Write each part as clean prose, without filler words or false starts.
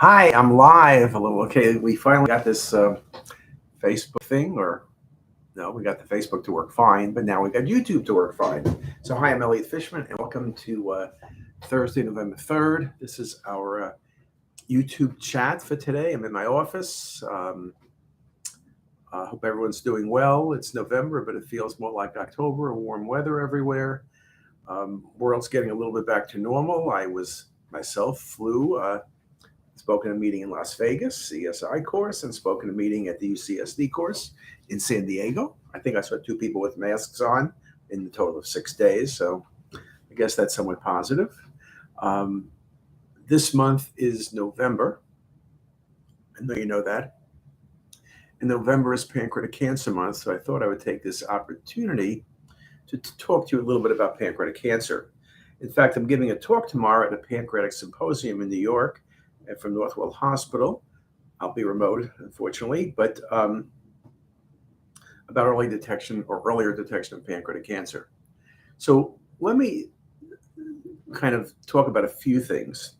Hi, I'm live. Okay, we finally got this Facebook thing, or no, we got the Facebook to work fine, but now we got YouTube to work fine. So, hi, I'm Elliot Fishman, and welcome to Thursday, November 3rd. This is our YouTube chat for today. I'm in my office. I hope everyone's doing well. It's November, but it feels more like October, warm weather everywhere. World's getting a little bit back to normal. I was myself flew. Spoken a meeting in Las Vegas, CSI course, and spoken a meeting at the UCSD course in San Diego. I think I saw two people with masks on in the total of 6 days. So I guess that's somewhat positive. Um, this month is November. I know you know that. And November is Pancreatic Cancer Month. So I thought I would take this opportunity to talk to you a little bit about pancreatic cancer. In fact, I'm giving a talk tomorrow at a pancreatic symposium in New York from Northwell Hospital. I'll be remote, unfortunately, but about early detection or earlier detection of pancreatic cancer. So let me kind of talk about a few things.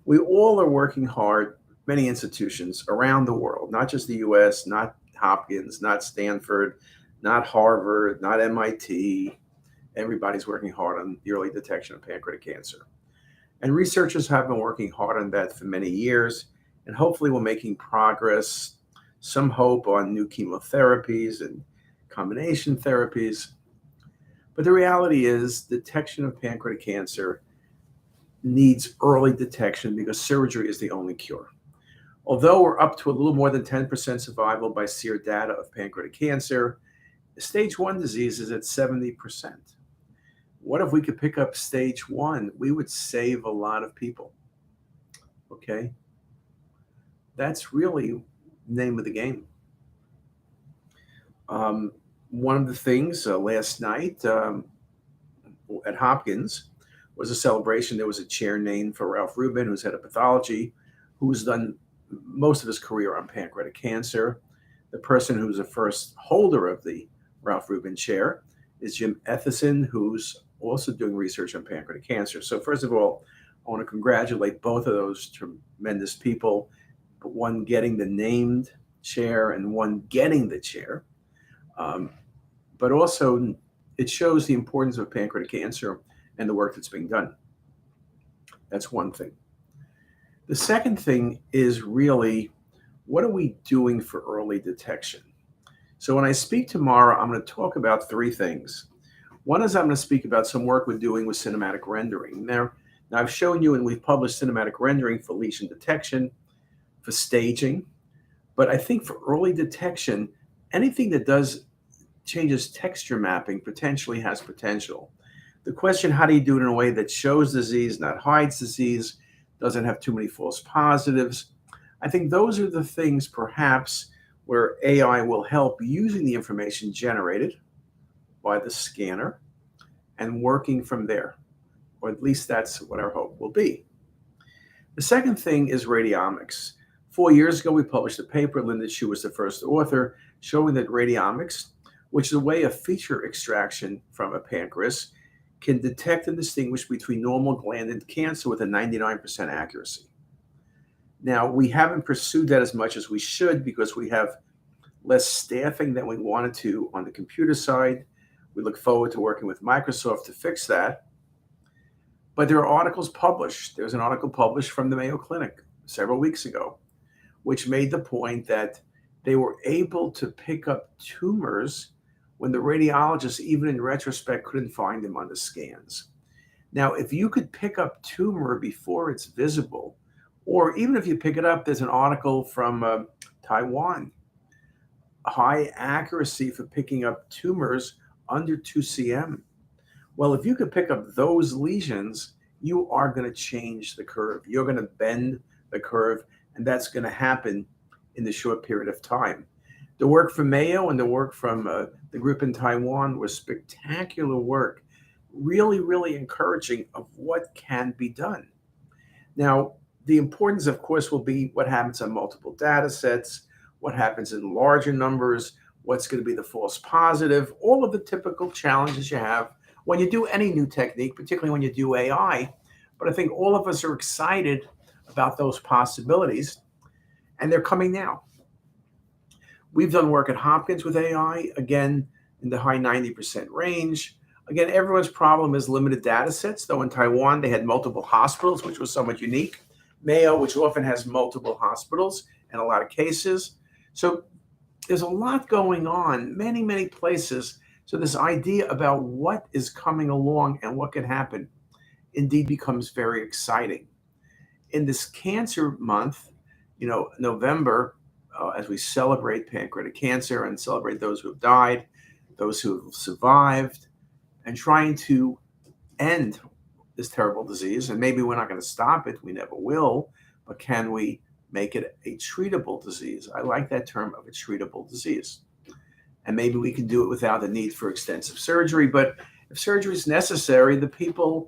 We all are working hard, many institutions around the world, not just the US, not Hopkins, not Stanford, not Harvard, not MIT. Everybody's working hard on the early detection of pancreatic cancer. And researchers have been working hard on that for many years, and hopefully we're making progress, some hope on new chemotherapies and combination therapies. But the reality is detection of pancreatic cancer needs early detection because surgery is the only cure. Although we're up to a little more than 10% survival by SEER data of pancreatic cancer, stage 1 disease is at 70%. What if we could pick up stage 1? We would save a lot of people. Okay? That's really the name of the game. One of the things last night at Hopkins was a celebration. There was a chair named for Ralph Rubin, who's head of pathology, who's done most of his career on pancreatic cancer. The person who's the first holder of the Ralph Rubin chair is Jim Ethison, who's also doing research on pancreatic cancer. So first of all, I want to congratulate both of those tremendous people, one getting the named chair and one getting the chair. But also, it shows the importance of pancreatic cancer and the work that's being done. That's one thing. The second thing is really, what are we doing for early detection? So when I speak tomorrow, I'm going to talk about three things. One is I'm going to speak about some work we're doing with cinematic rendering. Now I've shown you and we've published cinematic rendering for lesion detection, for staging, but I think for early detection, anything that changes texture mapping potentially has potential. The question, how do you do it in a way that shows disease, not hides disease, doesn't have too many false positives? I think those are the things perhaps where AI will help using the information generated by the scanner and working from there, or at least that's what our hope will be. The second thing is radiomics. 4 years ago, we published a paper, Linda Chu was the first author, showing that radiomics, which is a way of feature extraction from a pancreas, can detect and distinguish between normal gland and cancer with a 99% accuracy. Now, we haven't pursued that as much as we should because we have less staffing than we wanted to on the computer side. We look forward to working with Microsoft to fix that. But there are articles published. There's an article published from the Mayo Clinic several weeks ago, which made the point that they were able to pick up tumors when the radiologists, even in retrospect, couldn't find them on the scans. Now, if you could pick up tumor before it's visible, or even if you pick it up, there's an article from Taiwan, high accuracy for picking up tumors under 2 cm. Well, if you could pick up those lesions, you are going to change the curve. You're going to bend the curve, and that's going to happen in the short period of time. The work from Mayo and the work from the group in Taiwan was spectacular work, really, really encouraging of what can be done. Now, the importance, of course, will be what happens on multiple data sets, what happens in larger numbers, what's going to be the false positive, all of the typical challenges you have when you do any new technique, particularly when you do AI. But I think all of us are excited about those possibilities, and they're coming now. We've done work at Hopkins with AI, again, in the high 90% range. Again, everyone's problem is limited data sets, though in Taiwan they had multiple hospitals, which was somewhat unique. Mayo, which often has multiple hospitals and a lot of cases. So there's a lot going on, many, many places. So this idea about what is coming along and what can happen indeed becomes very exciting. In this cancer month, November, as we celebrate pancreatic cancer and celebrate those who have died, those who have survived, and trying to end this terrible disease. And maybe we're not going to stop it, we never will, but can we make it a treatable disease? I like that term of a treatable disease. And maybe we can do it without the need for extensive surgery. But if surgery is necessary, the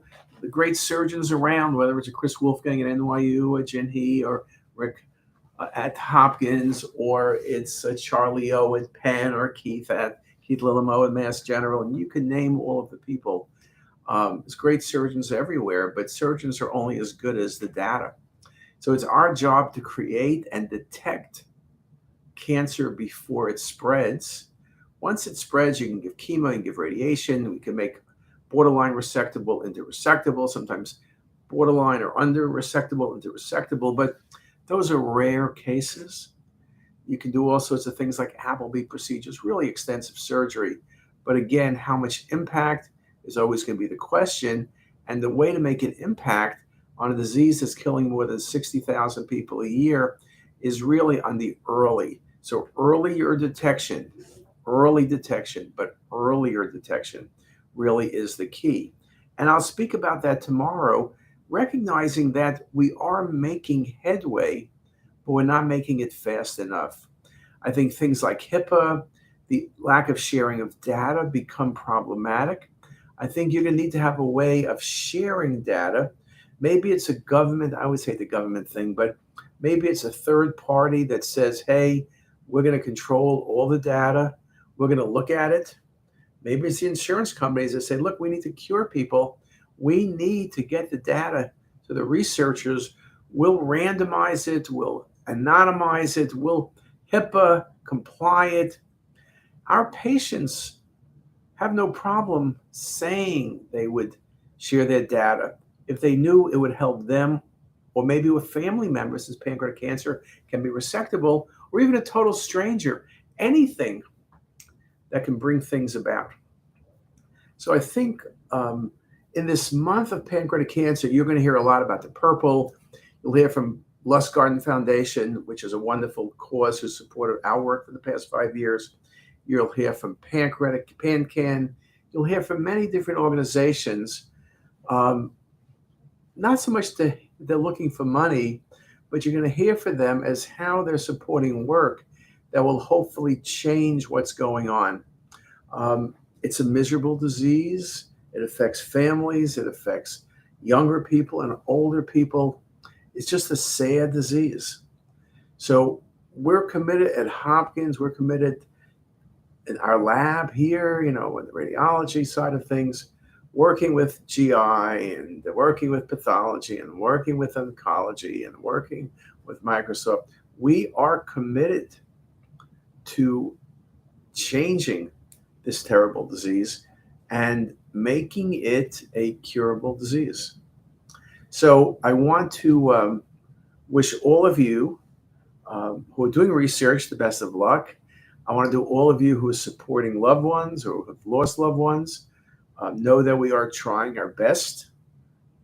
great surgeons around, whether it's a Chris Wolfgang at NYU, a Jin He, or Rick at Hopkins, or it's a Charlie O at Penn, or Keith Lillimo at Mass General, and you can name all of the people. There's great surgeons everywhere, but surgeons are only as good as the data. So it's our job to create and detect cancer before it spreads. Once it spreads, you can give chemo, you can give radiation, we can make borderline resectable into resectable, sometimes borderline or under resectable into resectable, but those are rare cases. You can do all sorts of things like Appleby procedures, really extensive surgery. But again, how much impact is always going to be the question. And the way to make an impact on a disease that's killing more than 60,000 people a year is really on the early. So earlier detection, but earlier detection really is the key. And I'll speak about that tomorrow, recognizing that we are making headway, but we're not making it fast enough. I think things like HIPAA, the lack of sharing of data become problematic. I think you're going to need to have a way of sharing data. Maybe it's a government, I always hate the government thing, but maybe it's a third party that says, hey, we're going to control all the data. We're going to look at it. Maybe it's the insurance companies that say, look, we need to cure people. We need to get the data. So the researchers will randomize it, will anonymize it, will HIPAA comply it. Our patients have no problem saying they would share their data if they knew it would help them, or maybe with family members, as pancreatic cancer can be resectable, or even a total stranger, anything that can bring things about. So I think in this month of pancreatic cancer, you're going to hear a lot about the purple. You'll hear from Lustgarten Foundation, which is a wonderful cause who supported our work for the past 5 years. You'll hear from Pancreatic PanCan. You'll hear from many different organizations. Not so much that they're looking for money, but you're going to hear from them as how they're supporting work that will hopefully change what's going on. It's a miserable disease. It affects families. It affects younger people and older people. It's just a sad disease. So we're committed at Hopkins. We're committed in our lab here, in the radiology side of things, working with GI and working with pathology and working with oncology and working with Microsoft. We are committed to changing this terrible disease and making it a curable disease. So I want to wish all of you who are doing research the best of luck. I want to do all of you who are supporting loved ones or have lost loved ones. Know that we are trying our best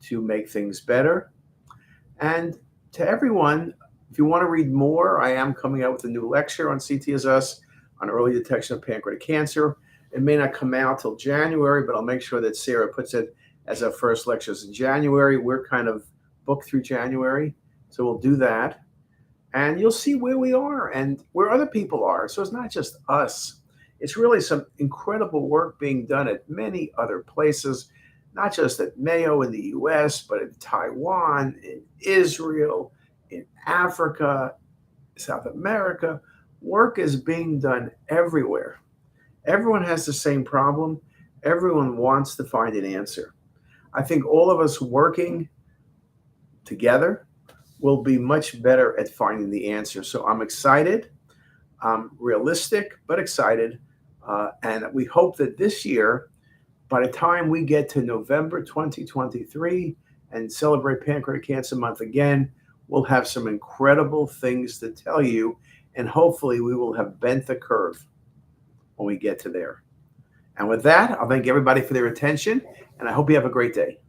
to make things better. And to everyone, if you want to read more, I am coming out with a new lecture on CTisus on early detection of pancreatic cancer. It may not come out till January, but I'll make sure that Sarah puts it as our first lectures in January. We're kind of booked through January, so we'll do that. And you'll see where we are and where other people are. So it's not just us. It's really some incredible work being done at many other places, not just at Mayo in the US, but in Taiwan, in Israel, in Africa, South America. Work is being done everywhere. Everyone has the same problem. Everyone wants to find an answer. I think all of us working together will be much better at finding the answer. So I'm excited. I'm realistic, but excited. And we hope that this year, by the time we get to November 2023 and celebrate Pancreatic Cancer Month again, we'll have some incredible things to tell you. And hopefully, we will have bent the curve when we get to there. And with that, I'll thank everybody for their attention, and I hope you have a great day.